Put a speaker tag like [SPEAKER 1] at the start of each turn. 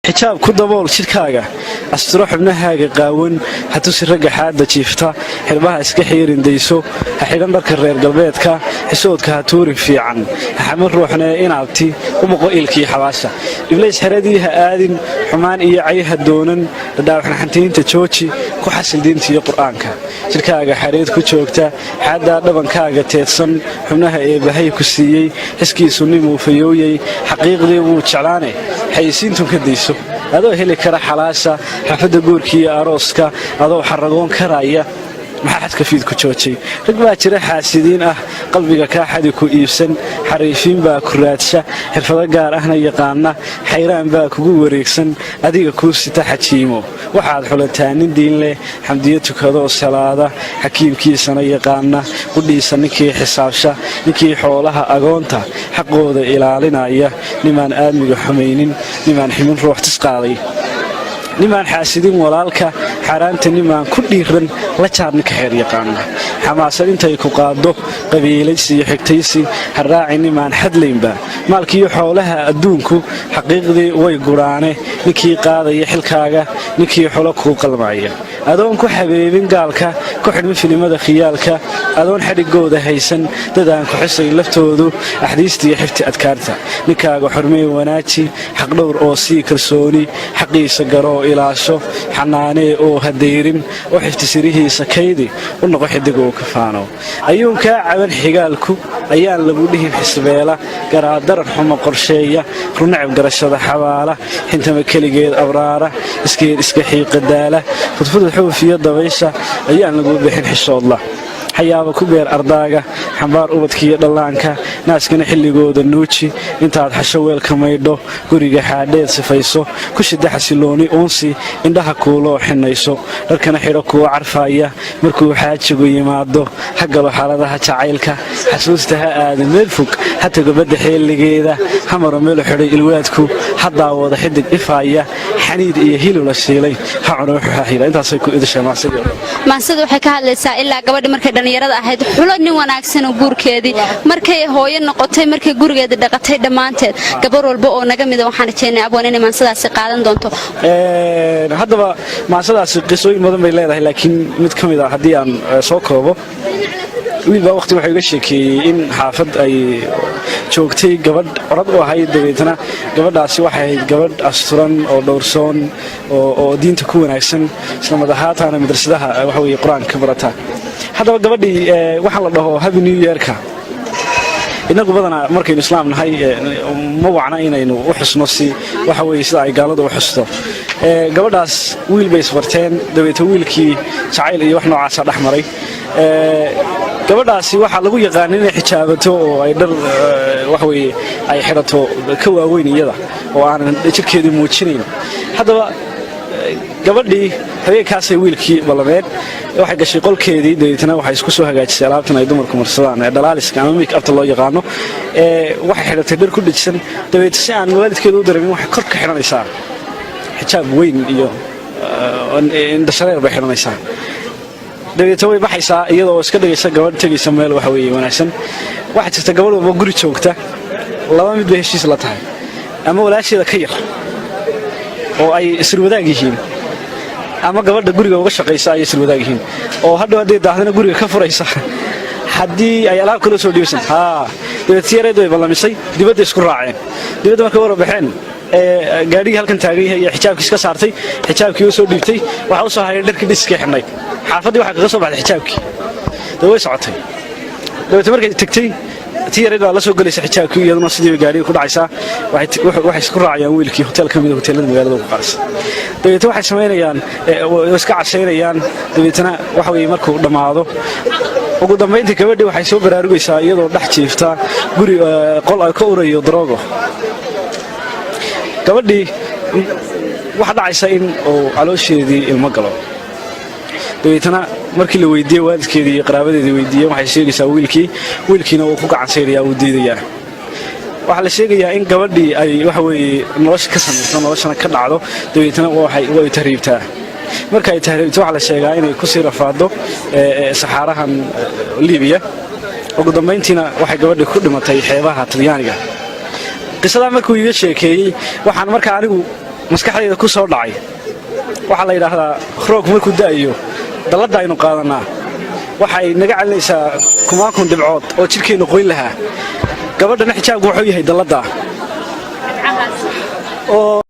[SPEAKER 1] xijaab ku dabool jidhkaaga asturo xubnahaaga qaawan hatusi ragga xaadda jiifta xirbaha iska xiirindayso ha xidhan dharka reer galbeedka xisoodka ha tuurin fiican ha xaman ruuxna inaabti u boqo ilkii xabaasha iblays xeradii ha aadin xumaan iyo cay ha doonan dhadhaawxnaxantiinta jooji ku xasil diinta iyo qur'aanka jidhkaaga xareed ku joogta xaaddaa dhabankaaga teedsan xubnaha eebbahay ku siiyey xiskiisu nimuu fayooyey xaqiiqdii wuu jeclaane xayisiintun ka dayso adoo heli kara xalaasha xafadda guurka iyo arooska adoo xaragoon karaya maxaa xadka fiid ku joojay rag baa jira xaasidiin ah qalbiga kaa xadi ku iibsan xariifiin baa ku raadsha xirfado gaar ahna yaqaana xayraan baa kugu wareegsan adiga kuu sita xajiimo waxaad xulataa nin diin leh xamdiyo tukadoo salaada xakiimkiisana yaqaana qudhiisa ninkii xisaabsha ninkii xoolaha agoonta xaqooda ilaalinaya nimaan aadmiga xumaynin nimaan ximin ruux tisqaaday nimaan xaasidin walaalka xaaraanta nimaan ku dhiiran la jaar ninka xeer yaqaana xamaasad intay ku qaado qabiilaysi iyo xigtaysi ha raaci nimaan xadlaynba maalkiiyo xoolaha adduunku xaqiiqdii way gudhaane ninkii qaadaya xilkaaga ninkii xulo kuu qalmaya adoon ku xabeebin gaalka ku xidhmin filimada khiyaalka adoon xadhigooda haysan dadaan ku xisay laftoodu axdiistiiyo xifti adkaarta ninkaaga xurmey wanaaji xaqdhowr oo sii kalsooni xaqiisa garoo ilaasho xanaanee oo hadayrin oo xifti sirihiisa kaydi u noqo xidig oo ka faano ayuun kaa caban xigaalku ayaan lagu dhihin xisbeela garaadaran xumo qorsheeya runacab garashada xabaala xintama keligeed abraara iskeed iska xiiqadaala fudfudud xoofiyo dabaysha ayaan lagu bixin xishoodla xayaaba ku beer ardaaga xambaar ubadkiiyo dhallaanka naaskana xilligooda nuuji intaad xasho weelka maydho guriga xaadheed sifayso ku shida xasilooni uunsi indhaha kuuloo xinayso dharkana xidho kuwa carfaaya markuu xaajigu yimaado ha galo xaaladaha jacaylka xasuusta ha aada meel fog ha tago badda xeeligeeda ha maro meelu xidhay ilwaadku ha daawada xidig ifaaya xaniid iyo hilula shiilay ha cuno wuxuu xaaxila intaasay ku idashaa
[SPEAKER 2] maansida waxay ka hadlaysaa ilaa gabadhi markay dhalinyarada ahayd xulo nin wanaagsan oo guurkeedii markay hooyo noqotay markay gurigeeda dhaqatay dhammaanteed gabar walba oo naga mida waxaan rajeynaa abwaan inay maansadaasi qaadan doonto
[SPEAKER 1] haddaba maansadaasi qisooyin badan bay leedahay laakiin mid ka mid ah haddii aan soo koobo wiilbaa waqti wuxuu iga sheekeeyey in xaafad ay joogtay gabadh orad u ahayd dabeetana gabadhaasi waxay ahayd gabadh asturan oo dhowrsoon oo diinta ku wanaagsan isla madahaataana madrasadaha waxa weye qur-aanka ka barata haddaba gabadhii waxaa la dhaho happy new yearka inagu badanaa markaynu islaam nahay ma wacna inaynu u xusno si waxa weye sida ay gaaladu u xusto gabadhaas wiil bay isbarteen dabeeta wiilkii jacayl iyo wax noocaasa dhex maray gabadhaasi waxaa lagu yaqaana inay xijaabato oo ay dhar waxaweye ay xidhato ka waaweyn iyada oo aanan jirkeedii muujinayn haddaba gabadhii habeenkaasay wiilkii ballameen waxay gashay qolkeedii dabeetana waxay isku soo hagaajisay alaabtan ay dumarku marsadaan ee dhalaaliska ama make upta loo yaqaano waxay xidhatay dhar ku dhijisan dabeeta si aan waalidkeedu u dareemin waxay kor ka xidhanaysaa xijaab weyn iyo indhashareer bay xidhanaysaa dabeeta way baxaysaa iyadoo iska dhigaysa gabadh tegaysa meel waxa weeye wanaagsan waxaa jirta gabadh walba guri joogta laba mid bay heshiis la tahay ama walaasheeda ka yar oo ay isirwadaag yihiin ama gabadha guriga uga shaqaysa ay isirwadaag yihiin oo hadhow hadday daahdana guriga ka furaysa haddii ay alaab kala soo dhiibsan dabeeta yareed way ballamisay dibadda isku raaceen dibadda markay wara baxeen gaadhigii halkan taagan yahay iyo xijaabkii iska saartay xijaabkii u soo dhiibtay waxa u soo hayay dharkii dhiskii xidhnayd xaafaddii waxaa kaga soo baxday xijaabkii dee way socotay dabeeta markay tagtay tii yareed baa la soo gelaysa xijaabkii iyaduna sidii bay gaadhiga ku dhacaysaa waxay isku raacayaan wiilkii hotel ka mida hoteelada magaalada ugu qaadaysa dabeeta waxay samaynayaan way iska cashaynayaan dabeetana waxa weye markuu dhammaado ugu dambayntii gabadhii waxay soo baraarugaysaa iyadoo dhex jiifta guri qol ay ka urayo daroogo gabadhii waxa dhacaysa in uu caloosheedii ilmo galo dabeetana markii la weydiiyey waalidkeedii iyo qaraabadeedii weydiiyeen waxay sheegaysaa wiilkiina uu ku gacan sayrayaa uu diidayaa waxaa la sheegayaa in gabadhii ay waxa weeye nolosha ka samayso noloshana ka dhacdo dabeetana way tahriibtaa marka ay tahriibto waxaa la sheegaa inay kusii rafaado saxaarahan liibiya ugu dambayntiina waxay gabadhii ku dhimatay xeebaha talyaaniga qisadaa markuu iga sheekeeyey waxaan markaa anigu maskaxdayda ku soo dhacay waxaa la yidhaahdaa roog markuu da'ayo dalladda aynu qaadanaa waxay naga celinaysaa kumaankun dhibcood oo jidhkeennu qoyn lahaa gabadhana xijaabku wuxuu yahay dalladda oo